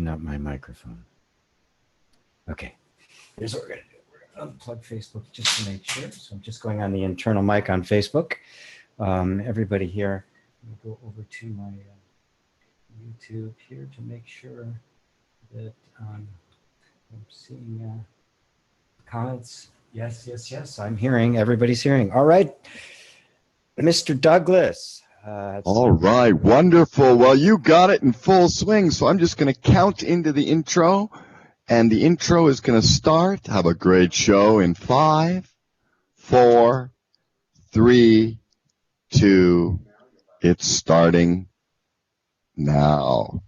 not my microphone. Okay, here's what we're gonna do. We're gonna unplug Facebook just to make sure. So I'm just going on the internal mic on Facebook. Everybody here, let me go over to my YouTube here to make sure that I'm seeing comments. Yes, yes, yes, I'm hearing, everybody's hearing. All right, Mr. Douglas. All right, wonderful. Well, you got it in full swing, so I'm just going to count into the intro, and the intro is going to start. Have a great show in 5, 4, 3, 2. It's starting now.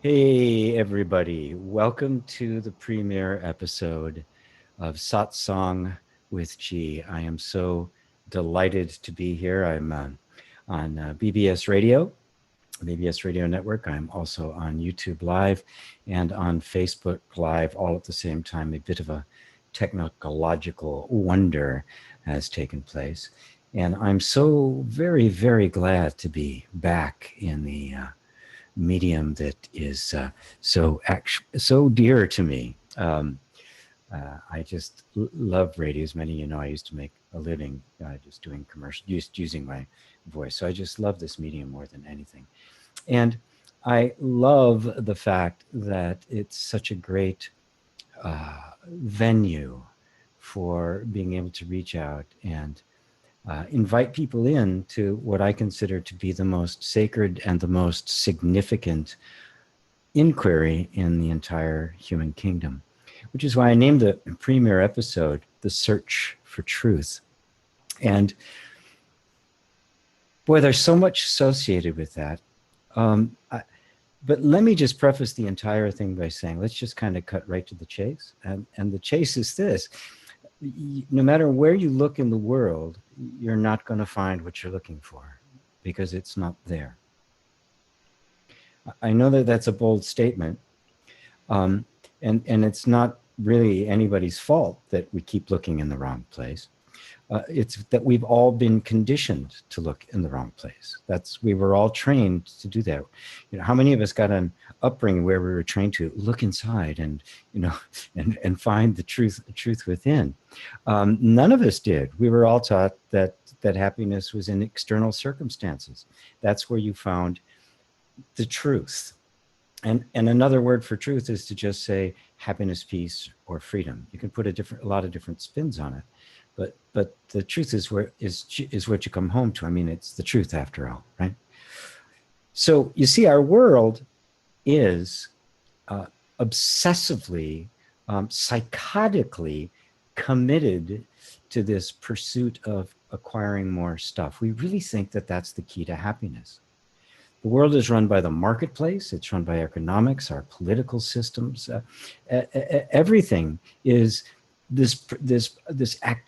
Hey, everybody. Welcome to the premiere episode of Satsang with G. I am so delighted to be here. I'm on BBS Radio Network. I'm also on YouTube Live and on Facebook Live all at the same time. A bit of a technological wonder has taken place. And I'm so very, very glad to be back in the medium that is so dear to me. I just love radio. As many of you know, I used to make a living just doing commercial, using my voice. So I just love this medium more than anything. And I love the fact that it's such a great venue for being able to reach out and invite people in to what I consider to be the most sacred and the most significant inquiry in the entire human kingdom, which is why I named the premiere episode The Search for Truth. And boy, there's so much associated with that. But let me just preface the entire thing by saying, let's just kind of cut right to the chase. And the chase is this. No matter where you look in the world, you're not going to find what you're looking for because it's not there. I know that that's a bold statement, and it's not really anybody's fault that we keep looking in the wrong place. It's that we've all been conditioned to look in the wrong place. We were all trained to do that. You know, how many of us got an upbringing where we were trained to look inside and, you know, and find the truth within? None of us did. We were all taught that happiness was in external circumstances. That's where you found the truth. And another word for truth is to just say happiness, peace, or freedom. You can put a lot of different spins on it. But the truth is what you come home to. I mean, it's the truth after all, right? So you see, our world is obsessively, psychotically committed to this pursuit of acquiring more stuff. We really think that that's the key to happiness. The world is run by the marketplace. It's run by economics, our political systems. Everything is this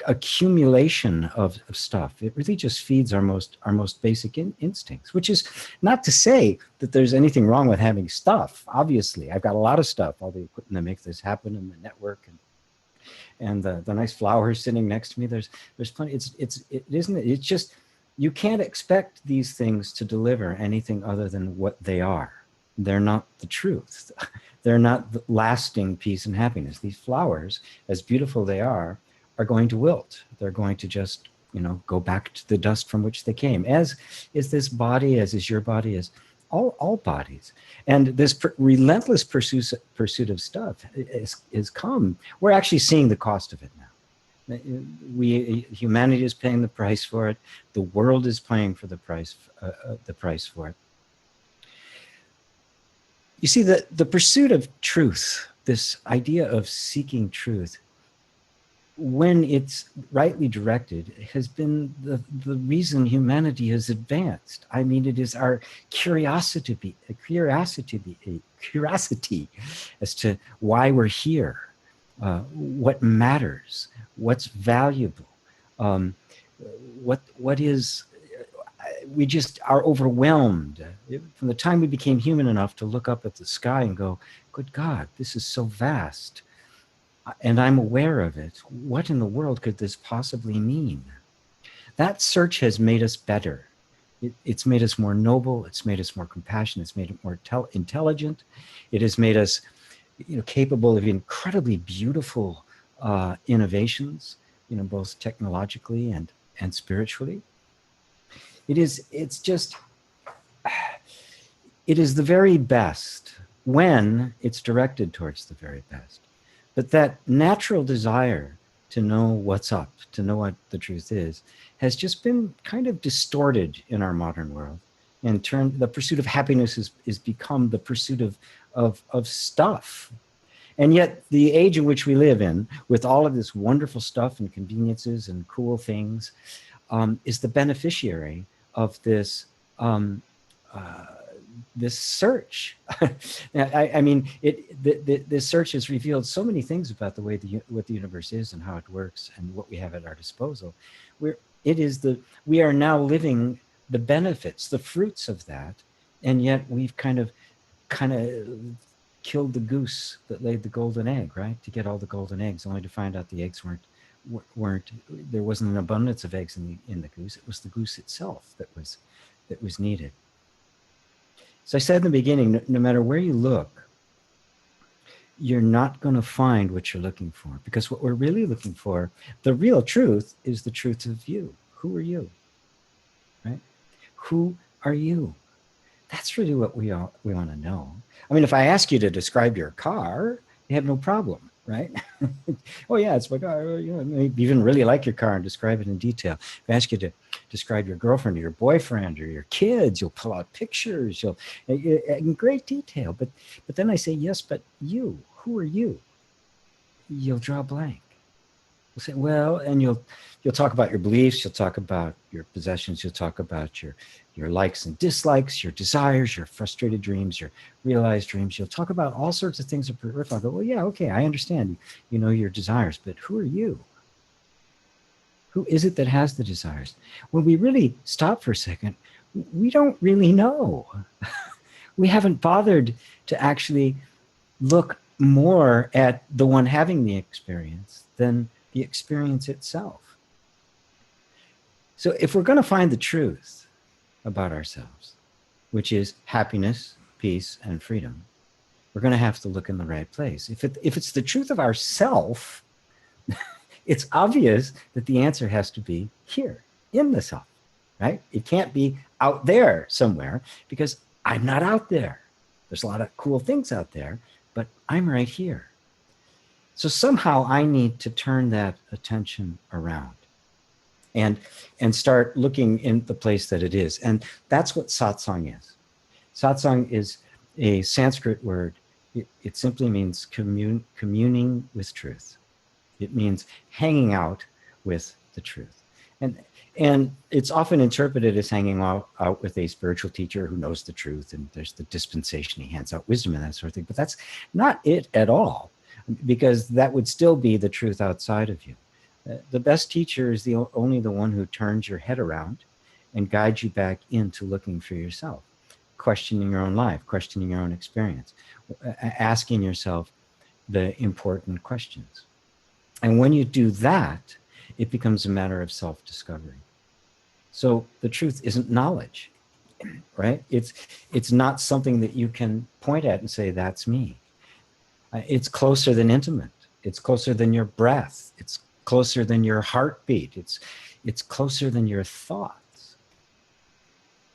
accumulation of stuff. It really just feeds our most basic instincts, which is not to say that there's anything wrong with having stuff. Obviously, I've got a lot of stuff, all the equipment that makes this happen, and the network, and the nice flowers sitting next to me. There's plenty. It's just, you can't expect these things to deliver anything other than what they are. They're not the truth. They're not the lasting peace and happiness. These flowers, as beautiful they are going to wilt. They're going to just, you know, go back to the dust from which they came, as is this body, as is your body, as all bodies. And this relentless pursuit of stuff is come. We're actually seeing the cost of it now. Humanity is paying the price for it. The world is paying for the price for it. You see, the pursuit of truth, this idea of seeking truth, when it's rightly directed, has been the reason humanity has advanced. I mean, it is our curiosity as to why we're here, what matters, what's valuable, what is. we just are overwhelmed. From the time we became human enough to look up at the sky and go, good God, this is so vast, and I'm aware of it. What in the world could this possibly mean? That search has made us better. It's made us more noble. It's made us more compassionate. It's made it more intelligent. It has made us, capable of incredibly beautiful innovations, both technologically and spiritually. It is the very best when it's directed towards the very best. But that natural desire to know what's up, to know what the truth is, has just been kind of distorted in our modern world. And the pursuit of happiness is become the pursuit of stuff. And yet the age in which we live in, with all of this wonderful stuff and conveniences and cool things, is the beneficiary of this this search. This search has revealed so many things about the way what the universe is and how it works and what we have at our disposal. We are now living the benefits, the fruits of that, and yet we've kind of killed the goose that laid the golden egg, right? To get all the golden eggs, only to find out the eggs weren't there wasn't an abundance of eggs in the goose. It was the goose itself that was needed. So I said in the beginning, no matter where you look, you're not going to find what you're looking for, because what we're really looking for, the real truth, is the truth of you. Who are you? Right? Who are you? That's really what we want to know. I mean, if I ask you to describe your car, you have no problem, right? Oh yeah, it's my car. You even really like your car and describe it in detail. If I ask you to describe your girlfriend or your boyfriend or your kids, you'll pull out pictures, you'll in great detail. But then I say, yes, but you, who are you? You'll draw a blank. You'll say, well, and you'll talk about your beliefs, you'll talk about your possessions, you'll talk about your likes and dislikes, your desires, your frustrated dreams, your realized dreams. You'll talk about all sorts of things. I'll go, well, yeah, okay, I understand. You know your desires, but who are you? Who is it that has the desires? When we really stop for a second, we don't really know. We haven't bothered to actually look more at the one having the experience than the experience itself. So if we're going to find the truth about ourselves, which is happiness, peace, and freedom, we're going to have to look in the right place. If it's the truth of ourself, it's obvious that the answer has to be here in the self, right? It can't be out there somewhere, because I'm not out there. There's a lot of cool things out there, but I'm right here. So somehow I need to turn that attention around and start looking in the place that it is. And that's what satsang is. Satsang is a Sanskrit word. It simply means communing with truth. It means hanging out with the truth. And it's often interpreted as hanging out with a spiritual teacher who knows the truth, and there's the dispensation, he hands out wisdom and that sort of thing. But that's not it at all, because that would still be the truth outside of you. The best teacher is only the one who turns your head around and guides you back into looking for yourself, questioning your own life, questioning your own experience, asking yourself the important questions. And when you do that, it becomes a matter of self-discovery. So the truth isn't knowledge, right? It's not something that you can point at and say, that's me. It's closer than intimate. It's closer than your breath. It's closer than your heartbeat. It's closer than your thoughts.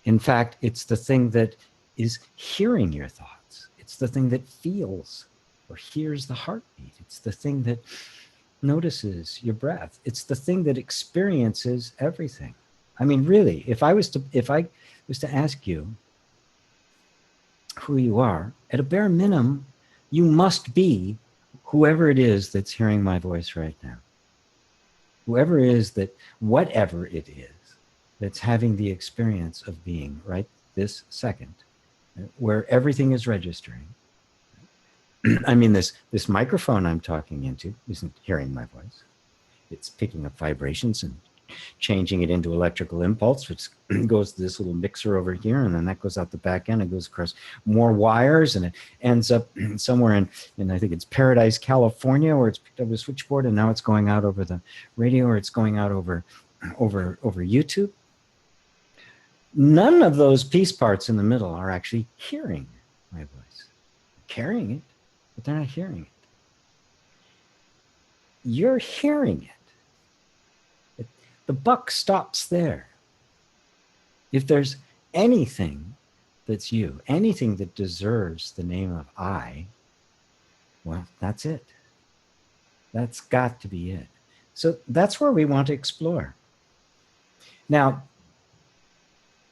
In fact, it's the thing that is hearing your thoughts. It's the thing that feels or hears the heartbeat. It's the thing that notices your breath. It's the thing that experiences everything. I mean, really, if I was to ask you who you are, at a bare minimum, you must be whoever it is that's hearing my voice right now. Whoever it is whatever it is that's having the experience of being right this second, where everything is registering. I mean, this microphone I'm talking into isn't hearing my voice. It's picking up vibrations and changing it into electrical impulse, which goes to this little mixer over here, and then that goes out the back end and goes across more wires, and it ends up somewhere in I think it's Paradise, California, where it's picked up a switchboard, and now it's going out over the radio, or it's going out over YouTube. None of those piece parts in the middle are actually hearing my voice, carrying it, but they're not hearing it. You're hearing it. The buck stops there. If there's anything that's you, anything that deserves the name of I, well, that's it. That's got to be it. So that's where we want to explore. Now,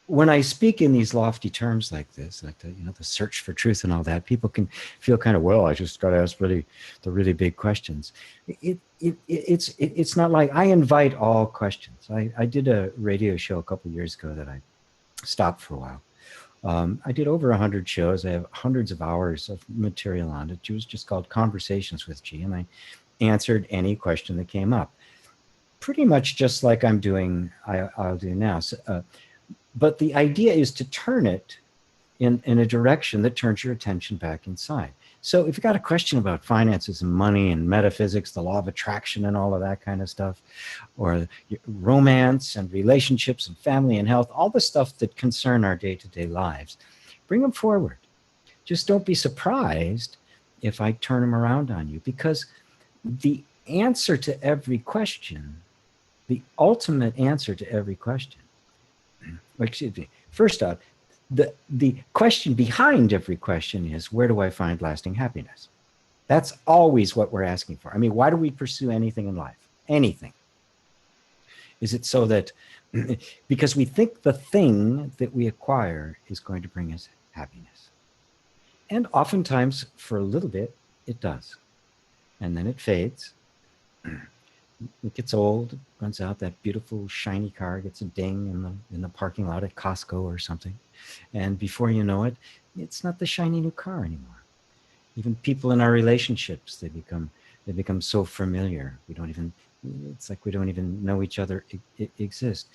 when I speak in these lofty terms like this, like the search for truth and all that, people can feel kind of, well, I just got to ask the really big questions. It's not like I invite all questions. I did a radio show a couple of years ago that I stopped for a while. I did over 100 shows. I have hundreds of hours of material on it. It was just called Conversations with G, and I answered any question that came up, pretty much just like I'll do now. So, but the idea is to turn it in a direction that turns your attention back inside. So if you've got a question about finances and money and metaphysics, the law of attraction and all of that kind of stuff, or romance and relationships and family and health, all the stuff that concern our day-to-day lives, bring them forward. Just don't be surprised if I turn them around on you, because the answer to every question, the ultimate answer to every question, excuse me, first off, the question behind every question is, where do I find lasting happiness? That's always what we're asking for. I mean, why do we pursue anything in life? Anything. Is it so that, because we think the thing that we acquire is going to bring us happiness. And oftentimes, for a little bit, it does. And then it fades. It gets old, it runs out, that beautiful shiny car gets a ding in the parking lot at Costco or something. And before you know it, it's not the shiny new car anymore. Even people in our relationships, they become so familiar. It's like we don't even know each other exist.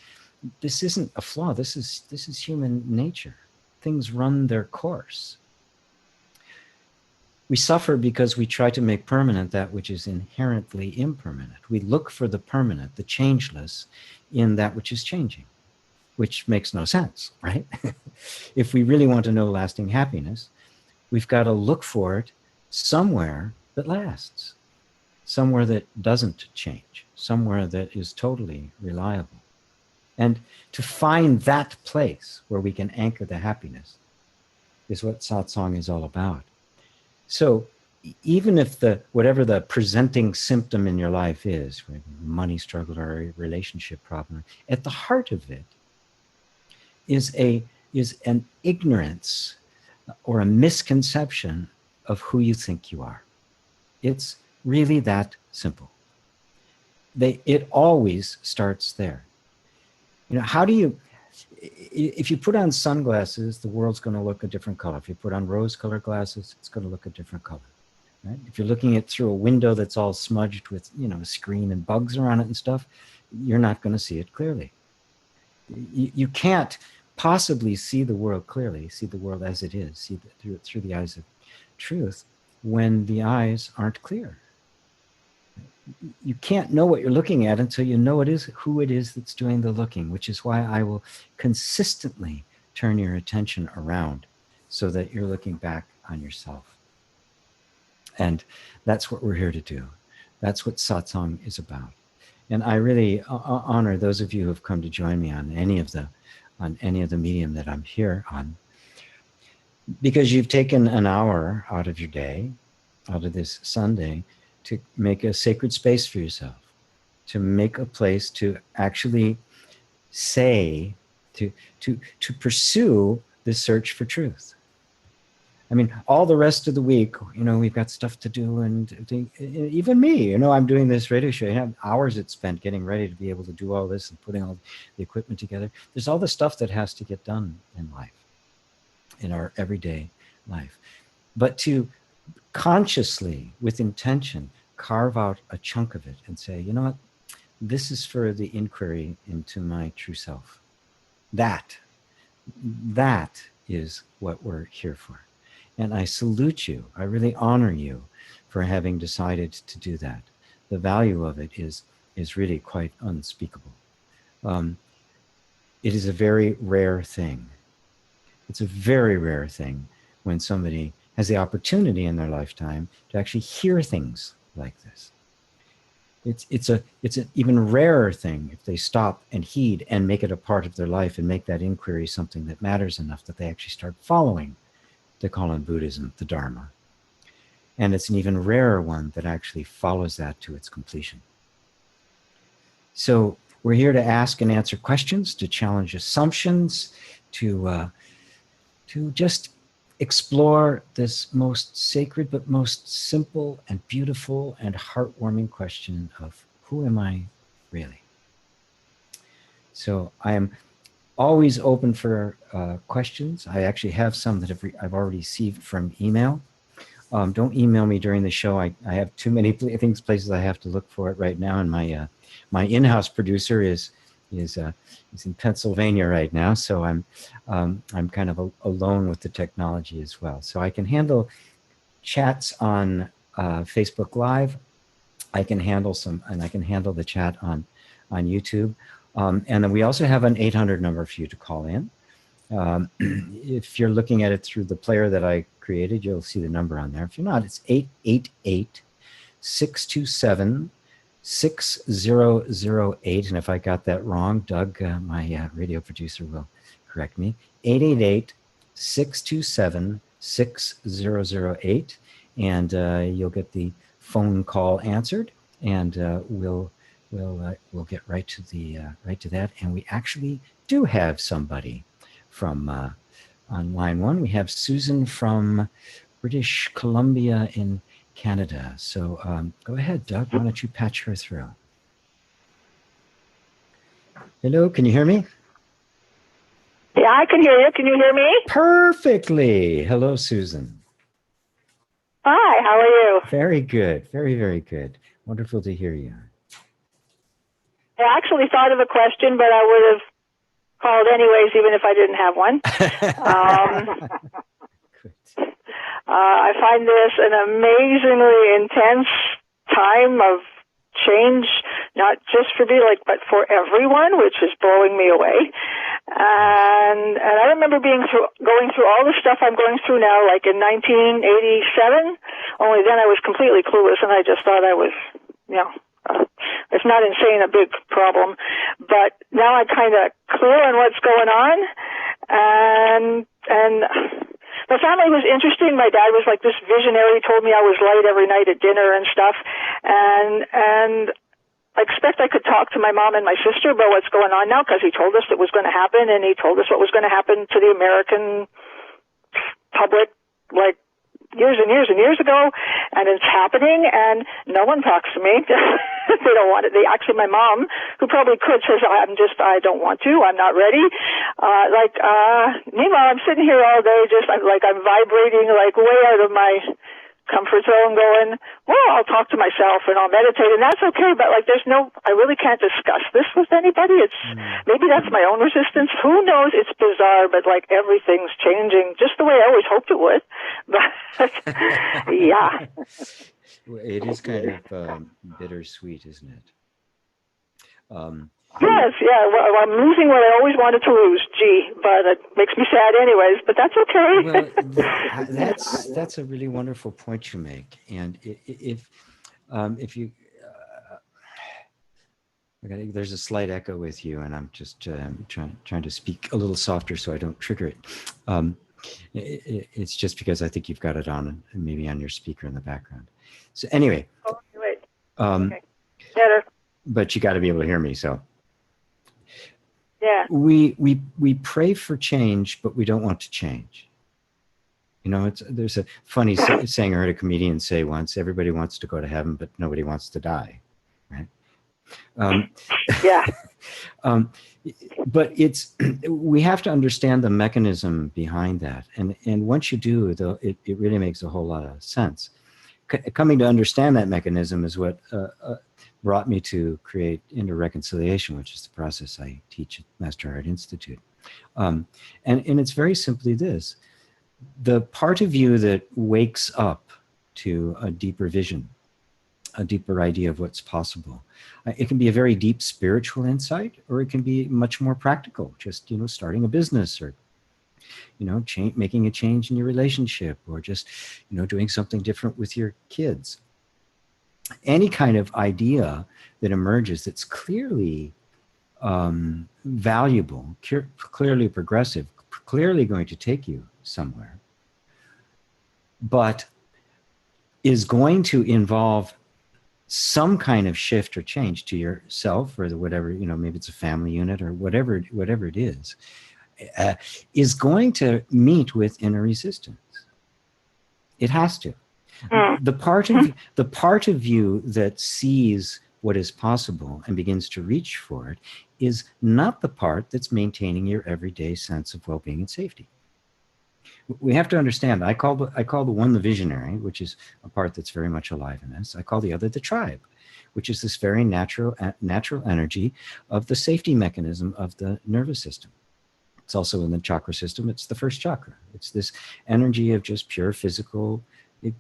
This isn't a flaw. This is human nature. Things run their course. We suffer because we try to make permanent that which is inherently impermanent. We look for the permanent, the changeless, in that which is changing, which makes no sense, right? If we really want to know lasting happiness, we've got to look for it somewhere that lasts, somewhere that doesn't change, somewhere that is totally reliable. And to find that place where we can anchor the happiness is what satsang is all about. So even if whatever the presenting symptom in your life is, right, money struggle or a relationship problem, at the heart of it is an ignorance or a misconception of who you think you are. It's really that simple. It always starts there. How do you, if you put on sunglasses, the world's going to look a different color. If you put on rose-colored glasses, it's going to look a different color. Right? If you're looking at through a window that's all smudged with, a screen and bugs around it and stuff, you're not going to see it clearly. You can't possibly see the world clearly, see the world as it is, see through the eyes of truth, when the eyes aren't clear. You can't know what you're looking at until you know who it is that's doing the looking, which is why I will consistently turn your attention around so that you're looking back on yourself. And that's what we're here to do. That's what satsang is about. And I really honor those of you who have come to join me on any of the medium that I'm here on, because you've taken an hour out of your day, out of this Sunday, to make a sacred space for yourself, to make a place to actually say, to pursue the search for truth. I mean, all the rest of the week, we've got stuff to do, and even me, I'm doing this radio show. I have hours it's spent getting ready to be able to do all this and putting all the equipment together. There's all the stuff that has to get done in life, in our everyday life. But to consciously, with intention, carve out a chunk of it and say, you know what, this is for the inquiry into my true self. That is what we're here for. And I salute you. I really honor you for having decided to do that. The value of it is really quite unspeakable. It is a very rare thing. It's a very rare thing when somebody has the opportunity in their lifetime to actually hear things like this. It's an even rarer thing if they stop and heed and make it a part of their life and make that inquiry something that matters enough that they actually start following, they call in Buddhism, the Dharma. And it's an even rarer one that actually follows that to its completion. So we're here to ask and answer questions, to challenge assumptions, to just explore this most sacred but most simple and beautiful and heartwarming question of who am I really? So I am always open for questions. I actually have some that I've already received from email. Don't email me during the show. I have too many places I have to look for it right now, and my my in-house producer is in Pennsylvania right now, so I'm kind of alone with the technology as well. So I can handle chats on Facebook Live. I can handle I can handle the chat on YouTube, and then we also have an 800 number for you to call in. If you're looking at it through the player that I created, you'll see the number on there. If you're not, it's 888-627-6008. And if I got that wrong, Doug, my radio producer, will correct me. 888-627-6008. And you'll get the phone call answered, and we'll get right to that. And we actually do have somebody from on line one. We have Susan from British Columbia in Canada. So go ahead, Doug. Why don't you patch her through? Hello, can you hear me? Yeah, I can hear you. Can you hear me? Perfectly. Hello, Susan. Hi, how are you? Very good. Very, very good. Wonderful to hear you. I actually thought of a question, but I would have called anyways, even if I didn't have one. I find this an amazingly intense time of change, not just for me, but for everyone, which is blowing me away. And I remember going through all the stuff I'm going through now, like in 1987. Only then I was completely clueless, and I just thought I was, it's not insane, a big problem. But now I'm kind of clear on what's going on, and my family was interesting. My dad was like this visionary, told me I was light every night at dinner and stuff, and I expect I could talk to my mom and my sister about what's going on now, because he told us it was going to happen, and he told us what was going to happen to the American public, like, years and years and years ago, and it's happening, and no one talks to me. They don't want it. Actually, my mom, who probably could, says, I don't want to, I'm not ready. Meanwhile, I'm sitting here all day, I'm vibrating, way out of my comfort zone, going, well, I'll talk to myself and I'll meditate, and that's okay, but I really can't discuss this with anybody. Maybe that's my own resistance. Who knows? It's bizarre, but everything's changing just the way I always hoped it would. But yeah. It is kind of bittersweet, isn't it? Yes, yeah. Well, I'm losing what I always wanted to lose. Gee, but it makes me sad anyways, but that's okay. Well, that's a really wonderful point you make. And if you, there's a slight echo with you, and I'm just trying to speak a little softer so I don't trigger it. It's just because I think you've got it on, maybe on your speaker in the background. So anyway. Oh, wait. Okay. Better. But you got to be able to hear me, so. Yeah. We pray for change, but we don't want to change. There's a funny saying I heard a comedian say once: everybody wants to go to heaven, but nobody wants to die, right? Yeah. But we have to understand the mechanism behind that, and once you do, though, it really makes a whole lot of sense. Coming to understand that mechanism is what brought me to create inner reconciliation, which is the process I teach at Master Heart Institute. And it's very simply this: the part of you that wakes up to a deeper vision, a deeper idea of what's possible. It can be a very deep spiritual insight, or it can be much more practical, just, starting a business, or, making a change in your relationship, or just, doing something different with your kids. Any kind of idea that emerges that's clearly valuable, clearly progressive, clearly going to take you somewhere, but is going to involve some kind of shift or change to yourself, or whatever, maybe it's a family unit or whatever it is going to meet with inner resistance. It has to. The part of you that sees what is possible and begins to reach for it is not the part that's maintaining your everyday sense of well-being and safety. We have to understand, I call the one the visionary, which is a part that's very much alive in us. I call the other the tribe, which is this very natural energy of the safety mechanism of the nervous system. It's also in the chakra system. It's the first chakra. It's this energy of just pure physical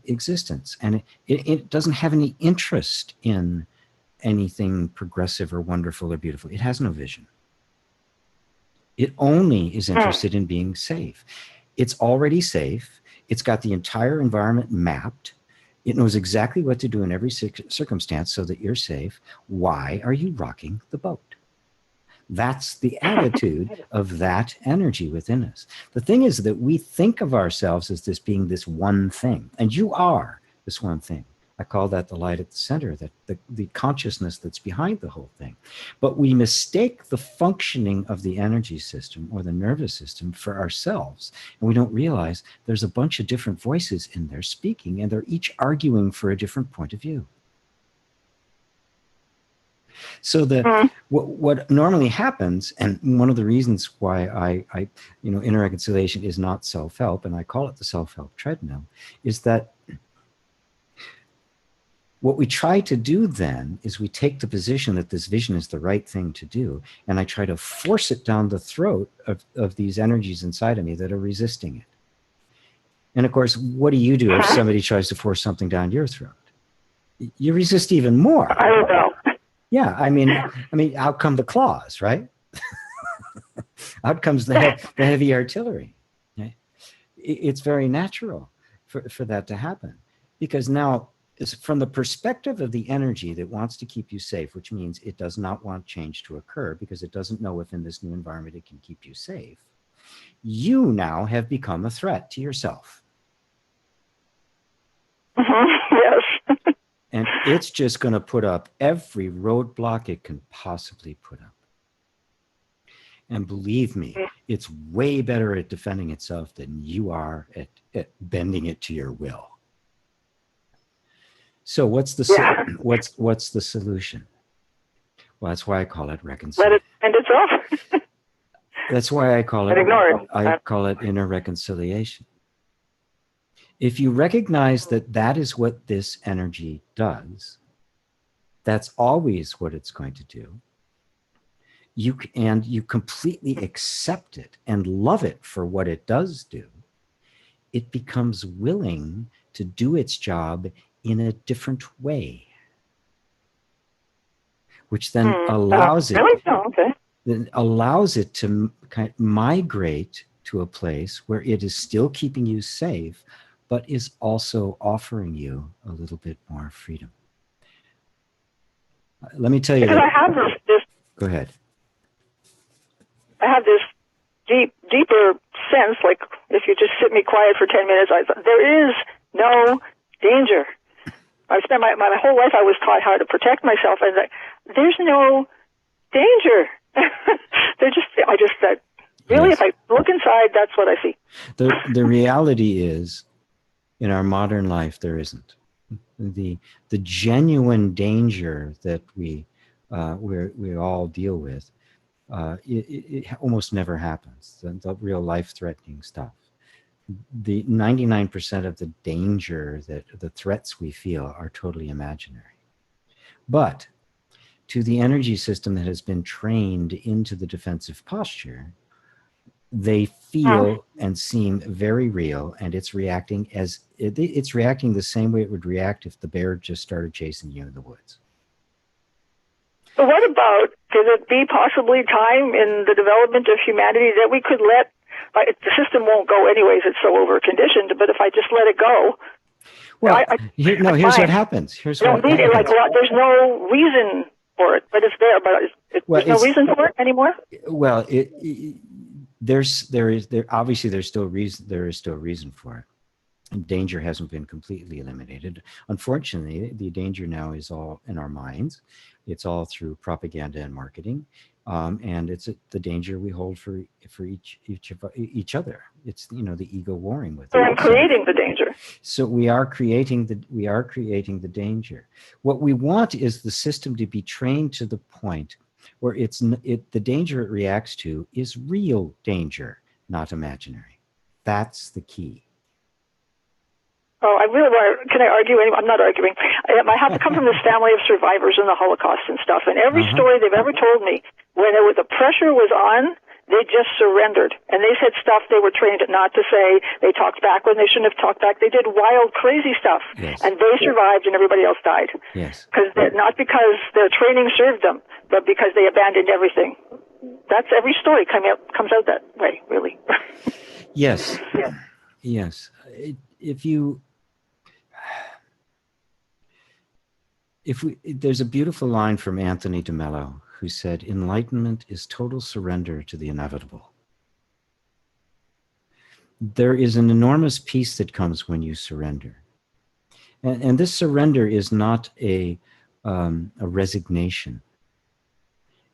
existence. And it doesn't have any interest in anything progressive or wonderful or beautiful. It has no vision. It only is interested in being safe. It's already safe. It's got the entire environment mapped. It knows exactly what to do in every circumstance so that you're safe. Why are you rocking the boat? That's the attitude of that energy within us. The thing is that we think of ourselves as this being this one thing, and you are this one thing. I call that the light at the center, that the consciousness that's behind the whole thing. But we mistake the functioning of the energy system or the nervous system for ourselves. And we don't realize there's a bunch of different voices in there speaking, and they're each arguing for a different point of view. So what normally happens, and one of the reasons why I inner reconciliation is not self-help, and I call it the self-help treadmill, is that what we try to do then is we take the position that this vision is the right thing to do, and I try to force it down the throat of these energies inside of me that are resisting it. And of course, what do you do if somebody tries to force something down your throat? You resist even more. I don't know. Yeah, I mean, out come the claws, right? Out comes the heavy artillery. Okay? It's very natural for that to happen, because now, from the perspective of the energy that wants to keep you safe, which means it does not want change to occur because it doesn't know if in this new environment it can keep you safe, you now have become a threat to yourself. Yes. And it's just going to put up every roadblock it can possibly put up. And believe me, it's way better at defending itself than you are at bending it to your will. So what's the solution? Well, that's why I call it reconciliation. Let it end itself. That's why I call it. Ignore it. I call it inner reconciliation. If you recognize that that is what this energy does, that's always what it's going to do. You completely accept it and love it for what it does do. It becomes willing to do its job in a different way, which then allows it. Really? Oh, okay. Then allows it to kind of migrate to a place where it is still keeping you safe, but is also offering you a little bit more freedom. Let me tell you. Because I have this. Go ahead. I have this deeper sense, like if you just sit me quiet for 10 minutes, there is no danger. I spent my whole life, I was taught how to protect myself, and there's no danger. Really, yes. If I look inside, that's what I see. The reality is, in our modern life, there isn't. The genuine danger that we all deal with, it almost never happens. The real life-threatening stuff. The 99% of the danger, that the threats we feel, are totally imaginary. But to the energy system that has been trained into the defensive posture, they feel and seem very real, and it's reacting it's reacting the same way it would react if the bear just started chasing you in the woods. So what about, could it be possibly time in the development of humanity that we could let, the system won't go anyways, it's so over-conditioned, but if I just let it go, well, here's what happens. There's no reason for it, but it's there, but there's no reason for it anymore? Well, there is still reason for it. And danger hasn't been completely eliminated. Unfortunately, the danger now is all in our minds. It's all through propaganda and marketing, and it's the danger we hold for each other. It's the ego warring with. So I'm creating the danger. So we are creating the danger. What we want is the system to be trained to the point where the danger it reacts to is real danger, not imaginary. That's the key. Oh, I really want. Can I argue? I'm not arguing. I have to come from this family of survivors in the Holocaust and stuff. And every story they've ever told me, when the pressure was on, they just surrendered. And they said stuff they were trained not to say. They talked back when they shouldn't have talked back. They did wild, crazy stuff. Yes. And they survived, and everybody else died. Yes. Not because their training served them, but because they abandoned everything. That's every story comes out that way, really. Yes. Yeah. Yes. There's a beautiful line from Anthony de Mello, who said, "Enlightenment is total surrender to the inevitable." There is an enormous peace that comes when you surrender. And this surrender is not a resignation.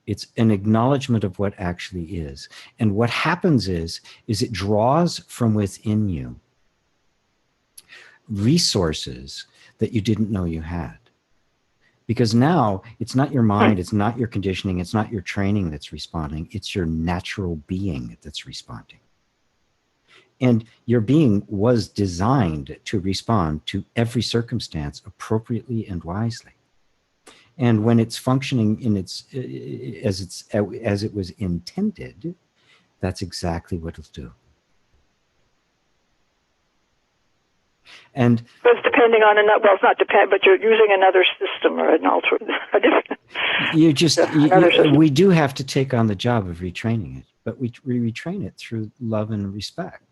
It's an acknowledgement of what actually is. And what happens is it draws from within you resources that you didn't know you had. Because now it's not your mind, it's not your conditioning, it's not your training that's responding, it's your natural being that's responding. And your being was designed to respond to every circumstance appropriately and wisely. And when it's functioning as it was intended, that's exactly what it'll do. And so it's depending on it's not depend, but you're using another system or we do have to take on the job of retraining it, but we retrain it through love and respect.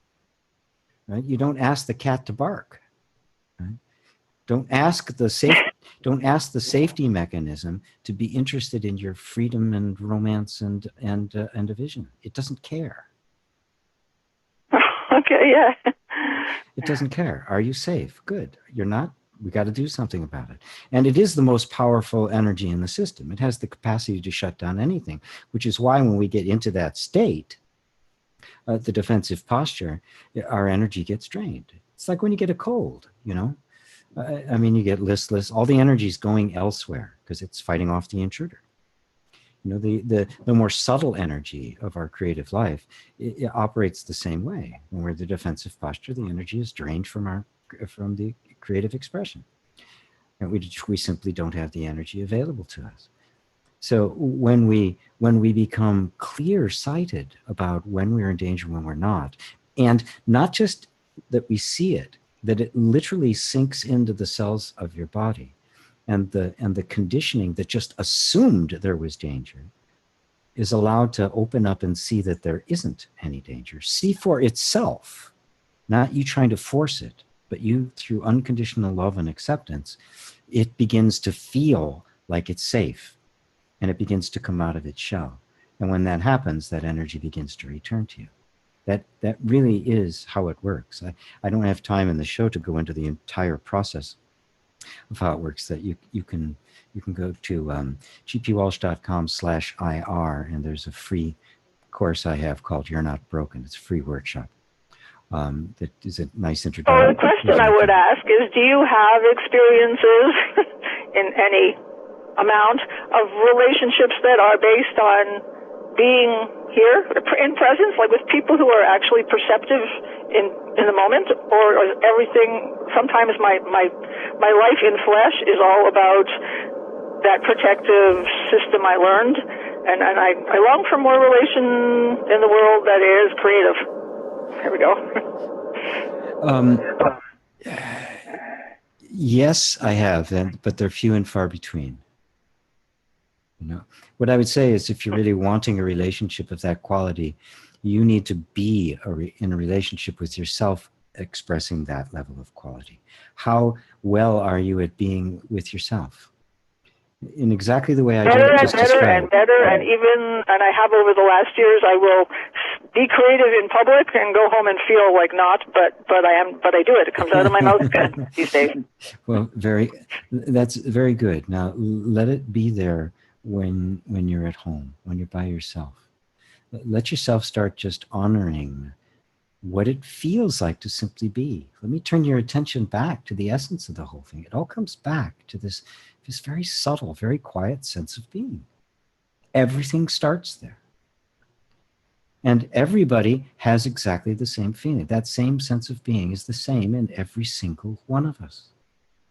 Right? You don't ask the cat to bark. Right? Don't ask the safety mechanism to be interested in your freedom and romance and division. It doesn't care. Okay, yeah. It doesn't care. Are you safe? Good. You're not? We got to do something about it. And it is the most powerful energy in the system. It has the capacity to shut down anything, which is why when we get into that state, the defensive posture, our energy gets drained. It's like when you get a cold, you get listless. All the energy is going elsewhere because it's fighting off the intruder. The more subtle energy of our creative life, it operates the same way. When we're in the defensive posture, the energy is drained from the creative expression, and we simply don't have the energy available to us. So when we become clear-sighted about when we're in danger, when we're not, and not just that we see it, that it literally sinks into the cells of your body. And the conditioning that just assumed there was danger is allowed to open up and see that there isn't any danger. See for itself, not you trying to force it, but you, through unconditional love and acceptance, it begins to feel like it's safe, and it begins to come out of its shell. And when that happens, that energy begins to return to you. That really is how it works. I don't have time in the show to go into the entire process of how it works. That you can go to gpwalsh.com/IR, and there's a free course I have called "You're Not Broken." It's a free workshop. That is a nice introduction. So the question I would ask is, do you have experiences in any amount of relationships that are based on being here in presence, like with people who are actually perceptive in the moment, or everything? Sometimes my life in flesh is all about that protective system I learned, and I long for more relation in the world that is creative. There we go. Yes, I have, but they're few and far between. You know, what I would say is, if you're really wanting a relationship of that quality, you need to be in a relationship with yourself, expressing that level of quality. How well are you at being with yourself? In exactly the way I just described. Better, and I have over the last years. I will be creative in public and go home and feel like not, but I do it. It comes out of my mouth these days. Well, that's very good. Now let it be there when you're at home, when you're by yourself. Let yourself start just honoring what it feels like to simply be. Let me turn your attention back to the essence of the whole thing. It all comes back to this very subtle, very quiet sense of being. Everything starts there. And everybody has exactly the same feeling. That same sense of being is the same in every single one of us.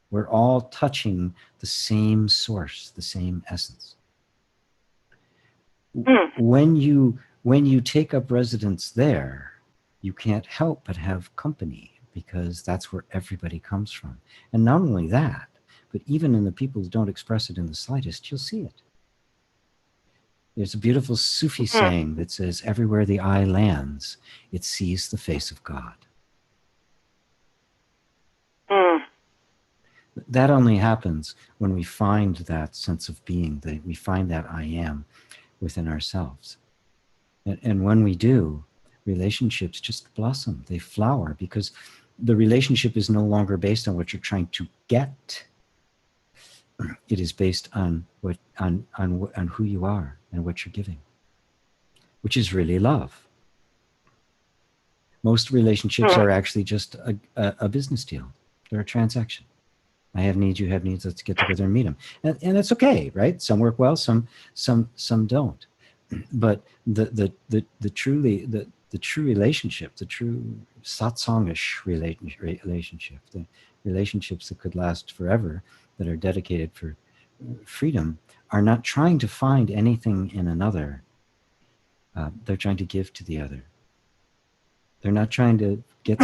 We're all touching the same source, the same essence. When you take up residence there, you can't help but have company, because that's where everybody comes from. And not only that, but even in the people who don't express it in the slightest, you'll see it. There's a beautiful Sufi saying that says, everywhere the eye lands, it sees the face of God. That only happens when we find that sense of being, that we find that I am within ourselves. And when we do, relationships just blossom, they flower, because the relationship is no longer based on what you're trying to get. It is based on who you are and what you're giving, which is really love. Most relationships are actually just a business deal. They're a transaction. I have needs, you have needs. Let's get together and meet them, and it's okay, right? Some work well, some don't. But the true relationship, the true Satsangish relationship, the relationships that could last forever, that are dedicated for freedom, are not trying to find anything in another. They're trying to give to the other. They're not trying to get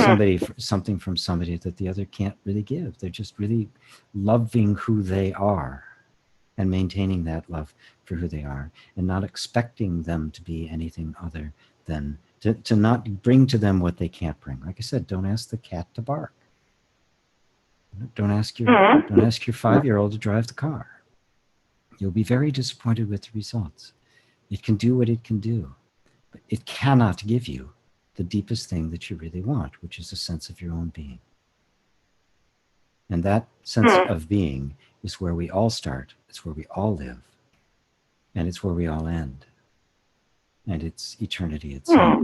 something from somebody that the other can't really give. They're just really loving who they are and maintaining that love for who they are, and not expecting them to be anything other than to not bring to them what they can't bring. Like I said, don't ask the cat to bark. Don't ask your 5-year-old to drive the car. You'll be very disappointed with the results. It can do what it can do, but it cannot give you the deepest thing that you really want, which is a sense of your own being. And that sense of being is where we all start. It's where we all live. And it's where we all end. And it's eternity itself.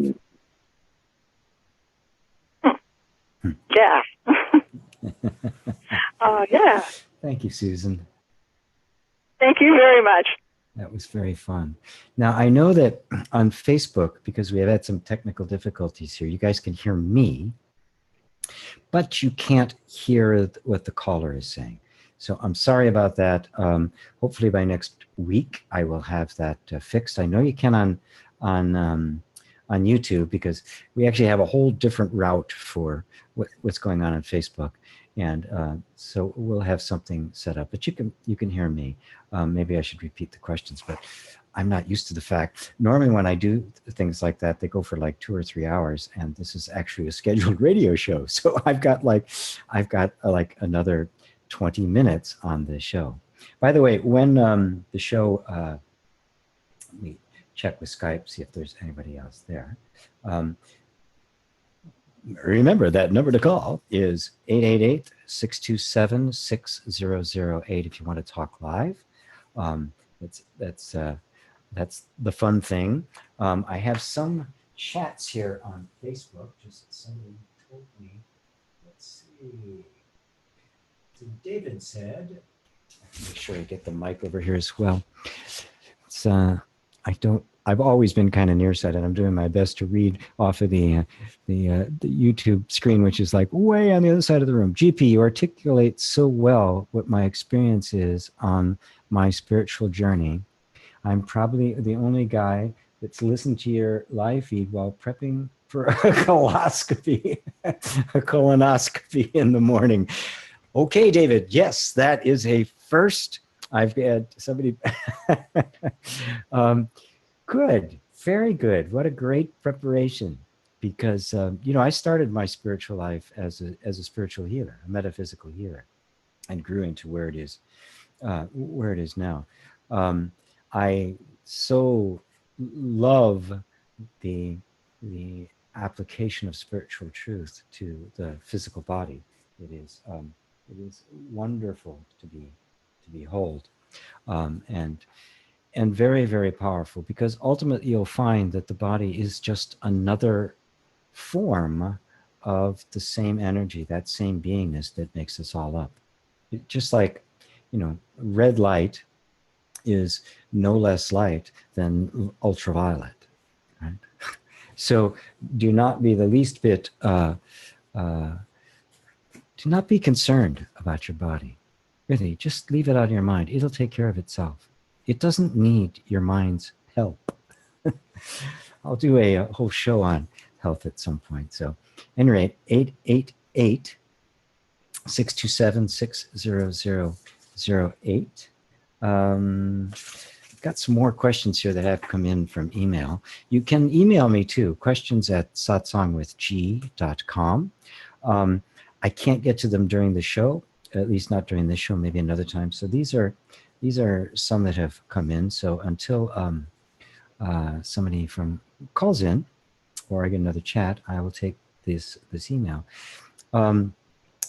Yeah. Yeah. Thank you, Susan. Thank you very much. That was very fun. Now, I know that on Facebook, because we have had some technical difficulties here, you guys can hear me, but you can't hear what the caller is saying. So I'm sorry about that. Hopefully by next week, I will have that fixed. I know you can on YouTube, because we actually have a whole different route for what's going on Facebook. And so we'll have something set up, but you can hear me. Maybe I should repeat the questions, but I'm not used to the fact. Normally when I do things like that, they go for like 2 or 3 hours, and this is actually a scheduled radio show. So I've got like another 20 minutes on the show. By the way, when the show, let me check with Skype, see if there's anybody else there. Remember, that number to call is 888-627-6008 if you want to talk live. That's the fun thing. I have some chats here on Facebook. Just somebody told me. Let's see. So David said, make sure I get the mic over here as well. It's I I've always been kind of nearsighted. I'm doing my best to read off of the YouTube screen, which is like way on the other side of the room. GP, you articulate so well what my experience is on my spiritual journey. I'm probably the only guy that's listened to your live feed while prepping for a colonoscopy, a colonoscopy in the morning. Okay, David. Yes, that is a first. I've had somebody. Good, very good. What a great preparation. Because I started my spiritual life as a spiritual healer, a metaphysical healer, and grew into where it is now. I so love the application of spiritual truth to the physical body. It is wonderful to behold, and very, very powerful, because ultimately you'll find that the body is just another form of the same energy, that same beingness that makes us all up. Just like, red light is no less light than ultraviolet, right? So do not be the least bit, do not be concerned about your body. Really, just leave it out of your mind. It'll take care of itself. It doesn't need your mind's help. I'll do a whole show on health at some point. So, at any rate, 888-627-60008. Got some more questions here that have come in from email. You can email me too, questions@satsangwithg.com. I can't get to them during the show, at least not during this show, maybe another time. So these are some that have come in. So until somebody from calls in or I get another chat, I will take this email.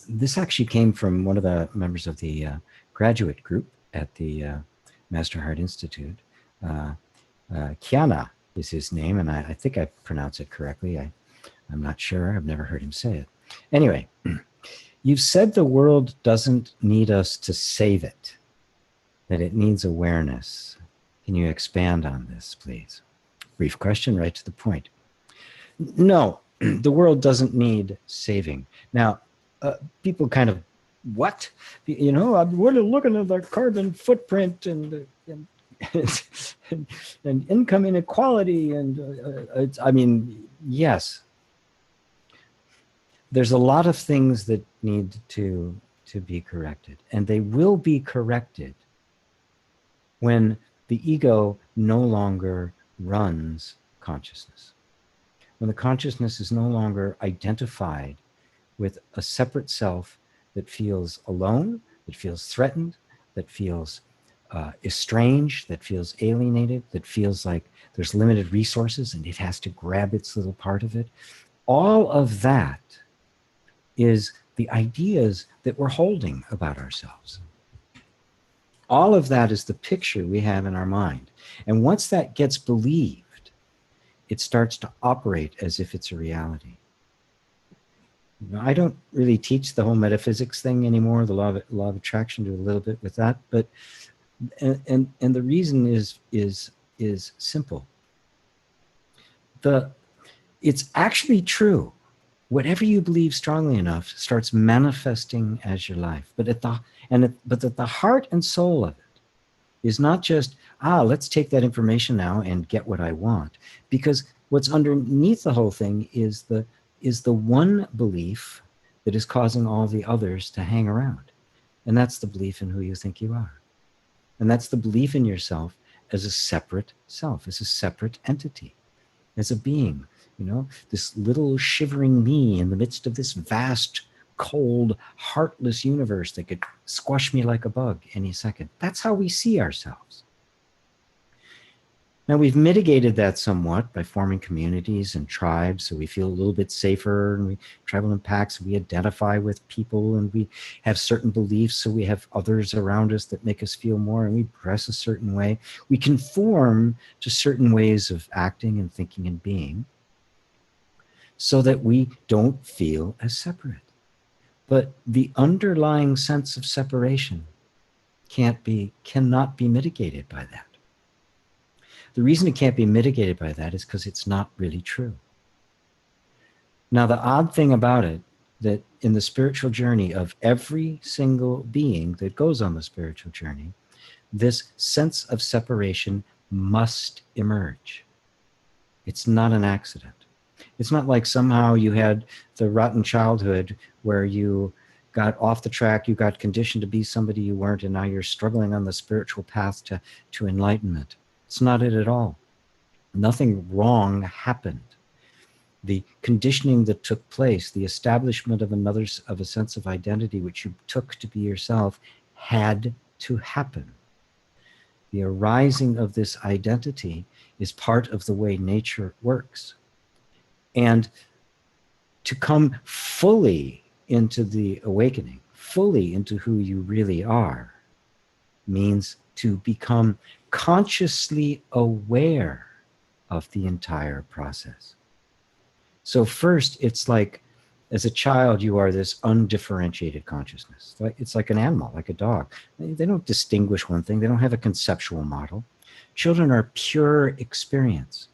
This actually came from one of the members of the graduate group at the Master Heart Institute. Kiana is his name, and I think I pronounce it correctly. I'm not sure. I've never heard him say it. Anyway, you've said the world doesn't need us to save it, that it needs awareness. Can you expand on this, please? Brief question, right to the point. No, the world doesn't need saving. Now, people kind of, what? We're looking at the carbon footprint and income inequality. And yes, there's a lot of things that need to be corrected, and they will be corrected when the ego no longer runs consciousness. When the consciousness is no longer identified with a separate self that feels alone, that feels threatened, that feels estranged, that feels alienated, that feels like there's limited resources and it has to grab its little part of it. All of that is the ideas that we're holding about ourselves. All of that is the picture we have in our mind. And once that gets believed, it starts to operate as if it's a reality. I don't really teach the whole metaphysics thing anymore. The law of attraction, do a little bit with that, but and the reason is simple. It's actually true. Whatever you believe strongly enough starts manifesting as your life. But at the heart and soul of it is not just, let's take that information now and get what I want. Because what's underneath the whole thing is the one belief that is causing all the others to hang around. And that's the belief in who you think you are. And that's the belief in yourself as a separate self, as a separate entity, as a being. This little shivering me in the midst of this vast, cold, heartless universe that could squash me like a bug any second. That's how we see ourselves. Now, we've mitigated that somewhat by forming communities and tribes, so we feel a little bit safer, and we travel in packs, and we identify with people, and we have certain beliefs, so we have others around us that make us feel more, and we dress a certain way. We conform to certain ways of acting and thinking and being so that we don't feel as separate. But the underlying sense of separation cannot be mitigated by that. The reason it can't be mitigated by that is because it's not really true. Now, the odd thing about it, that in the spiritual journey of every single being that goes on the spiritual journey, this sense of separation must emerge. It's not an accident. It's not like somehow you had the rotten childhood where you got off the track, you got conditioned to be somebody you weren't, and now you're struggling on the spiritual path to enlightenment. It's not it at all. Nothing wrong happened. The conditioning that took place, the establishment of a sense of identity which you took to be yourself, had to happen. The arising of this identity is part of the way nature works. And to come fully into the awakening, fully into who you really are, means to become consciously aware of the entire process. So first, it's like, as a child, you are this undifferentiated consciousness. It's like an animal, like a dog. They don't distinguish one thing. They don't have a conceptual model. Children are pure experience.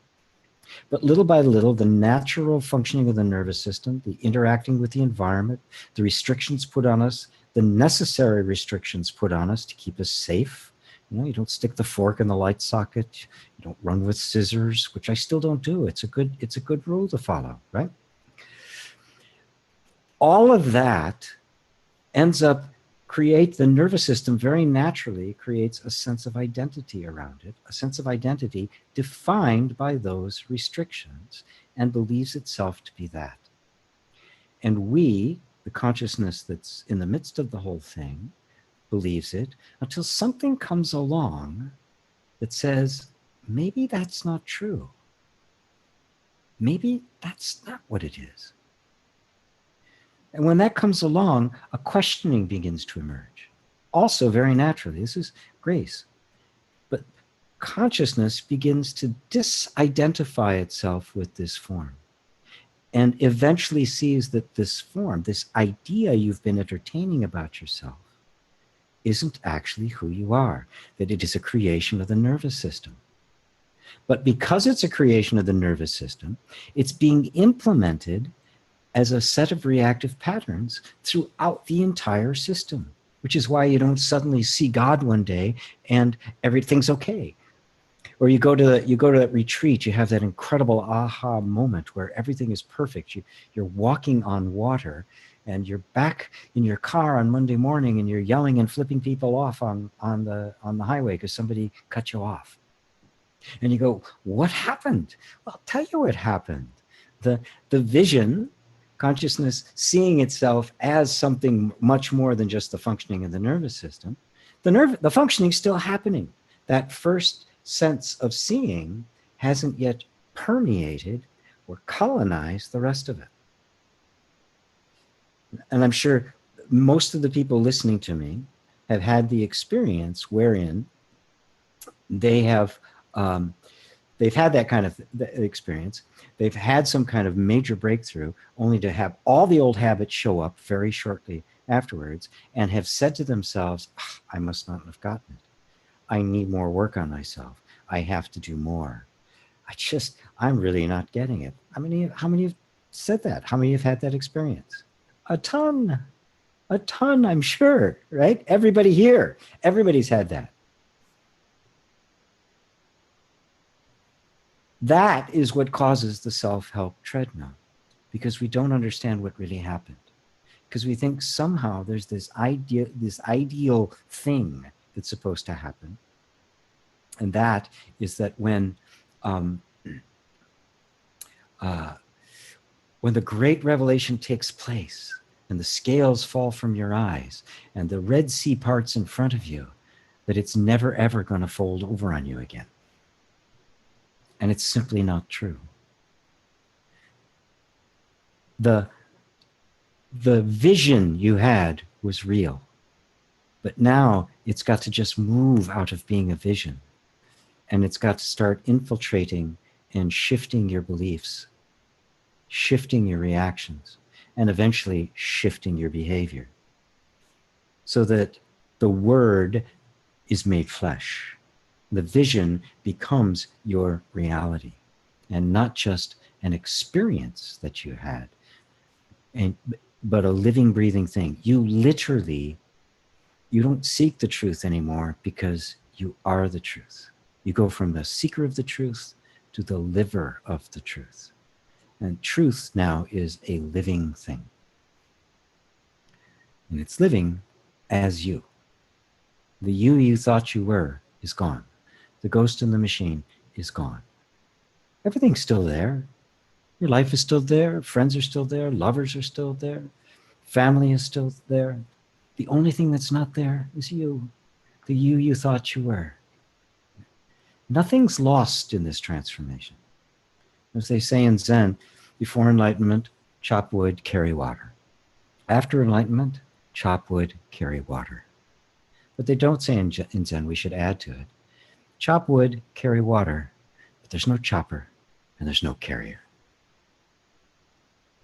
But little by little, the natural functioning of the nervous system, the interacting with the environment, the restrictions put on us, the necessary restrictions put on us to keep us safe. You know, you don't stick the fork in the light socket. You don't run with scissors, which I still don't do. It's a good rule to follow, right? All of that ends up the nervous system very naturally creates a sense of identity around it, a sense of identity defined by those restrictions, and believes itself to be that. And we, the consciousness that's in the midst of the whole thing, believes it until something comes along that says, maybe that's not true. Maybe that's not what it is. And when that comes along, a questioning begins to emerge. Also, very naturally, this is grace. But consciousness begins to disidentify itself with this form and eventually sees that this form, this idea you've been entertaining about yourself, isn't actually who you are, that it is a creation of the nervous system. But because it's a creation of the nervous system, it's being implemented as a set of reactive patterns throughout the entire system, which is why you don't suddenly see God one day and everything's okay. Or you go to that retreat, you have that incredible aha moment where everything is perfect. You're walking on water and you're back in your car on Monday morning and you're yelling and flipping people off on the highway because somebody cut you off. And you go, what happened? Well, I'll tell you what happened. The vision, consciousness seeing itself as something much more than just the functioning of the nervous system, the functioning is still happening. That first sense of seeing hasn't yet permeated or colonized the rest of it. And I'm sure most of the people listening to me have had the experience wherein they've had that kind of experience. They've had some kind of major breakthrough only to have all the old habits show up very shortly afterwards and have said to themselves, I must not have gotten it. I need more work on myself. I have to do more. I'm really not getting it. How many have said that? How many have had that experience? A ton, I'm sure, right? Everybody here, everybody's had that. That is what causes the self-help treadmill, because we don't understand what really happened. Because we think somehow there's this ideal thing that's supposed to happen. And that is that when the great revelation takes place and the scales fall from your eyes and the Red Sea parts in front of you, that it's never ever going to fold over on you again. And it's simply not true. The vision you had was real, but now it's got to just move out of being a vision, and it's got to start infiltrating and shifting your beliefs, shifting your reactions, and eventually shifting your behavior, so that the word is made flesh. The vision becomes your reality, and not just an experience that you had, but a living, breathing thing. You literally, you don't seek the truth anymore because you are the truth. You go from the seeker of the truth to the liver of the truth. And truth now is a living thing. And it's living as you. The you thought you were is gone. The ghost in the machine is gone. Everything's still there. Your life is still there. Friends are still there. Lovers are still there. Family is still there. The only thing that's not there is you. The you thought you were. Nothing's lost in this transformation. As they say in Zen, before enlightenment, chop wood, carry water. After enlightenment, chop wood, carry water. But they don't say in Zen, we should add to it. Chop wood, carry water, but there's no chopper and there's no carrier.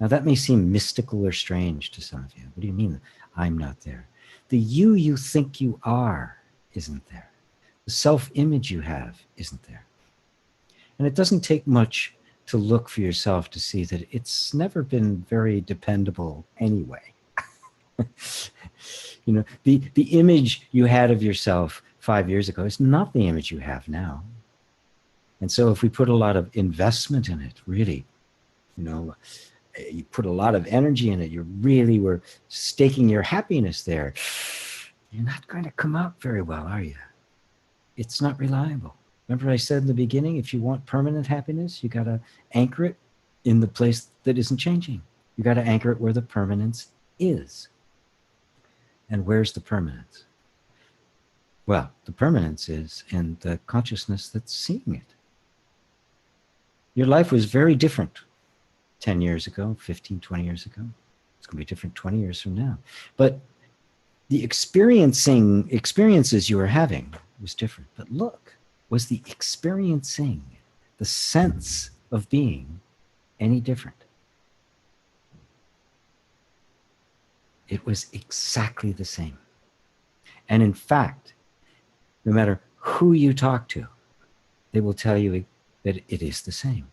Now that may seem mystical or strange to some of you. What do you mean I'm not there? The you think you are isn't there. The self-image you have isn't there. And it doesn't take much to look for yourself to see that it's never been very dependable anyway. You know, the image you had of yourself 5 years ago is not the image you have now. And so if we put a lot of investment in it, really, you know, you put a lot of energy in it, you really were staking your happiness there, you're not going to come out very well, are you? It's not reliable. Remember I said in the beginning, if you want permanent happiness, you got to anchor it in the place that isn't changing. You got to anchor it where the permanence is. And where's the permanence? Well, the permanence is in the consciousness that's seeing it. Your life was very different 10 years ago, 15, 20 years ago. It's going to be different 20 years from now. But the experiences you were having was different. But look, was the experiencing, the sense of being, any different? It was exactly the same. And in fact, no matter who you talk to, they will tell you that it is the same.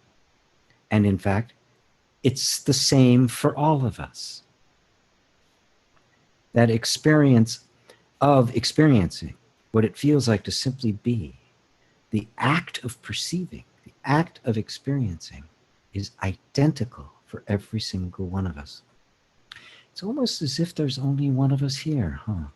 And in fact, it's the same for all of us. That experience of experiencing what it feels like to simply be, the act of perceiving, the act of experiencing is identical for every single one of us. It's almost as if there's only one of us here, huh?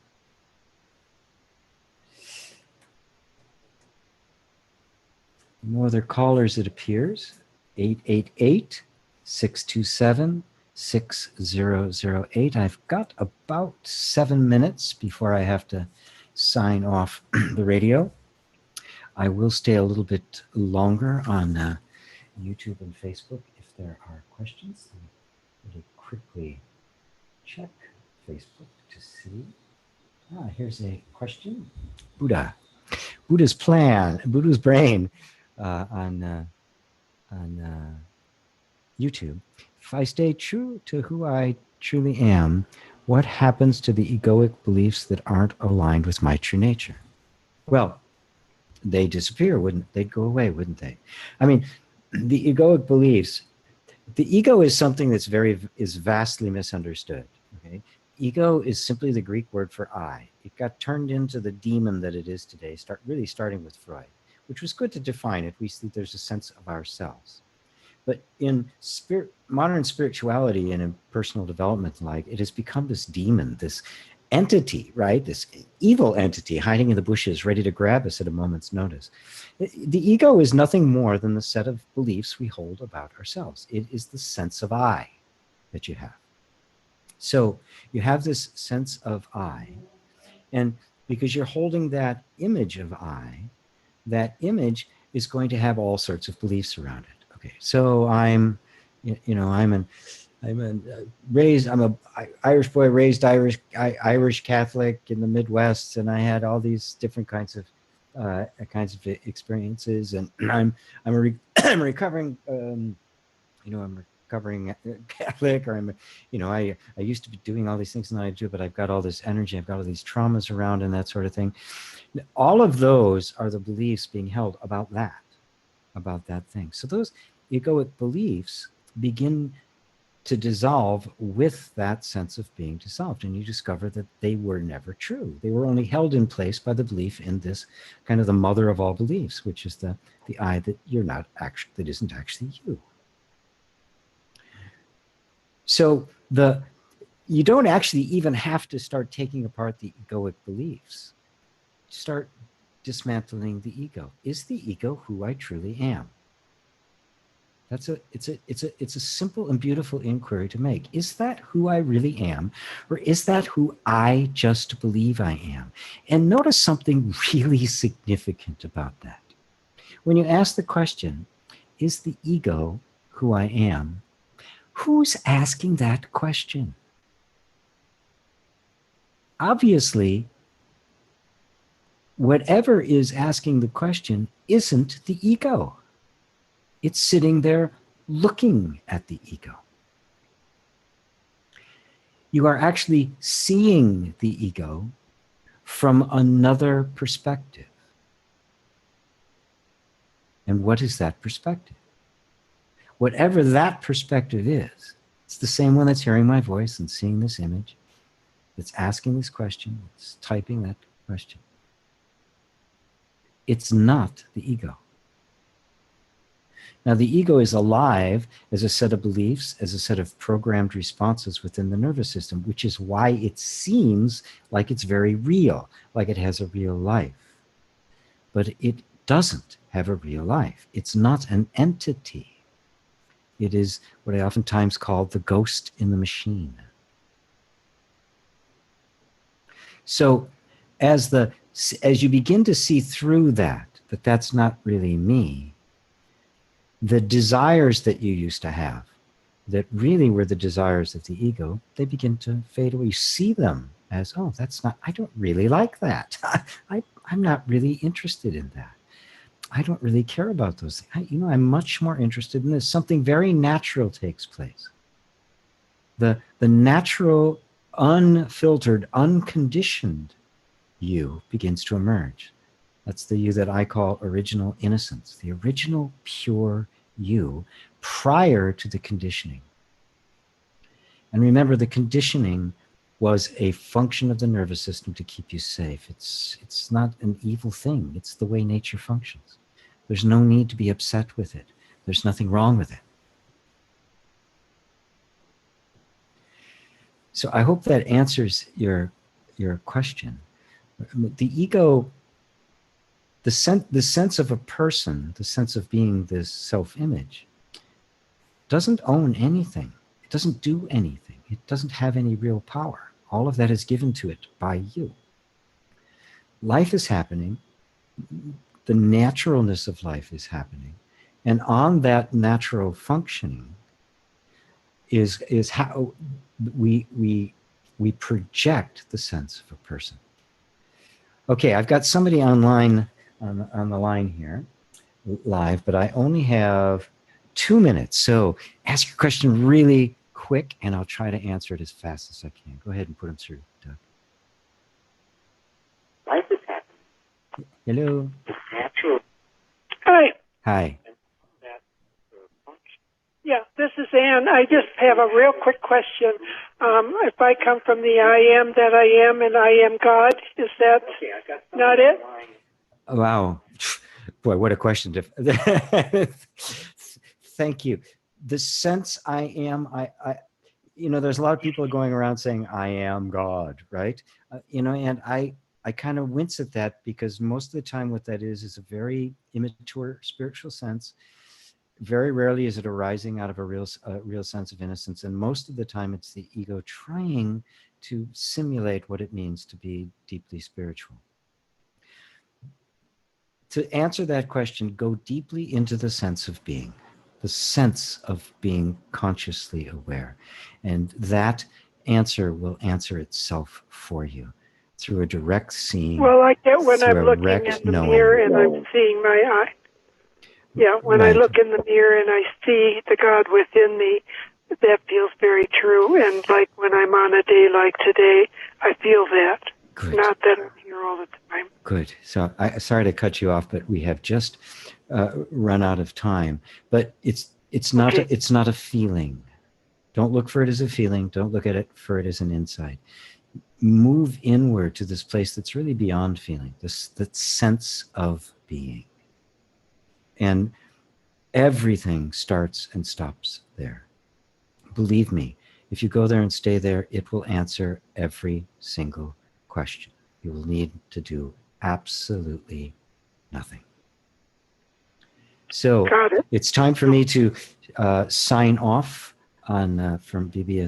No other callers, it appears. 888-627-6008. I've got about 7 minutes before I have to sign off the radio. I will stay a little bit longer on YouTube and Facebook if there are questions. Let me really quickly check Facebook to see. Here's a question. Buddha's brain on YouTube. If I stay true to who I truly am, what happens to the egoic beliefs that aren't aligned with my true nature? Well, they disappear, wouldn't they? They'd go away, wouldn't they? I mean, the egoic beliefs, the ego is something that's vastly misunderstood. Okay, ego is simply the Greek word for I. It got turned into the demon that it is today, starting with Freud, which was good to define it. We see there's a sense of ourselves. But in modern spirituality and in personal development, it has become this demon, this entity, right? This evil entity hiding in the bushes, ready to grab us at a moment's notice. The ego is nothing more than the set of beliefs we hold about ourselves. It is the sense of I that you have. So you have this sense of I, and because you're holding that image of I, that image is going to have all sorts of beliefs around it. Okay, so I'm an Irish boy raised Irish Catholic in the Midwest, and I had all these different kinds of experiences, and I'm recovering recovering Catholic, or I'm, I used to be doing all these things and I do, but I've got all this energy, I've got all these traumas around and that sort of thing. All of those are the beliefs being held about that thing. So those egoic beliefs begin to dissolve with that sense of being dissolved, and you discover that they were never true. They were only held in place by the belief in this kind of the mother of all beliefs, which is the I that you're not actually, that isn't actually you. So you don't actually even have to start taking apart the egoic beliefs. Start dismantling the ego. Is the ego who I truly am? It's a simple and beautiful inquiry to make. Is that who I really am, or is that who I just believe I am? And notice something really significant about that. When you ask the question, is the ego who I am? Who's asking that question? Obviously, whatever is asking the question isn't the ego. It's sitting there looking at the ego. You are actually seeing the ego from another perspective. And what is that perspective? Whatever that perspective is, it's the same one that's hearing my voice and seeing this image, that's asking this question, that's typing that question. It's not the ego. Now, the ego is alive as a set of beliefs, as a set of programmed responses within the nervous system, which is why it seems like it's very real, like it has a real life. But it doesn't have a real life. It's not an entity. It is what I oftentimes call the ghost in the machine. So as you begin to see through that that's not really me, the desires that you used to have, that really were the desires of the ego, they begin to fade away. You see them as, oh, that's not, I don't really like that. I'm not really interested in that. I don't really care about those things. I'm much more interested in this. Something very natural takes place. The natural, unfiltered, unconditioned you begins to emerge. That's the you that I call original innocence, the original pure you prior to the conditioning. And remember, the conditioning was a function of the nervous system to keep you safe. It's not an evil thing. It's the way nature functions. There's no need to be upset with it. There's nothing wrong with it. So I hope that answers your question. The ego, the sense of a person, the sense of being this self-image, doesn't own anything. It doesn't do anything. It doesn't have any real power. All of that is given to it by you. Life is happening. The naturalness of life is happening. And on that natural functioning is how we project the sense of a person. Okay, I've got somebody online on the line here, live, but I only have 2 minutes. So ask your question really quick, and I'll try to answer it as fast as I can. Go ahead and put them through, Doug. Life is happening. Hello. It's natural. Hi. Hi. Yeah, this is Ann. I just have a real quick question. If I come from the I am that I am and I am God, is that not it? Wow. Boy, what a question. Thank you. The sense I am, there's a lot of people going around saying, I am God, right? And I kind of wince at that, because most of the time what that is a very immature spiritual sense. Very rarely is it arising out of a real sense of innocence. And most of the time it's the ego trying to simulate what it means to be deeply spiritual. To answer that question, go deeply into the sense of being, the sense of being consciously aware. And that answer will answer itself for you through a direct seeing. Well, I get when I'm looking in the mirror and I'm seeing my eye. Yeah, when Right. I look in the mirror and I see the God within me, that feels very true. And like when I'm on a day like today, I feel that. Good. Not that I'm here all the time. Good. So sorry to cut you off, but we have just run out of time. But it's not Okay. it's not a feeling. Don't look for it as a feeling. Don't look at it for it as an insight. Move inward to this place that's really beyond feeling, that sense of being. And everything starts and stops there. Believe me, if you go there and stay there, it will answer every single question. You will need to do absolutely nothing. So Got it. it's time for me to sign off on from BBS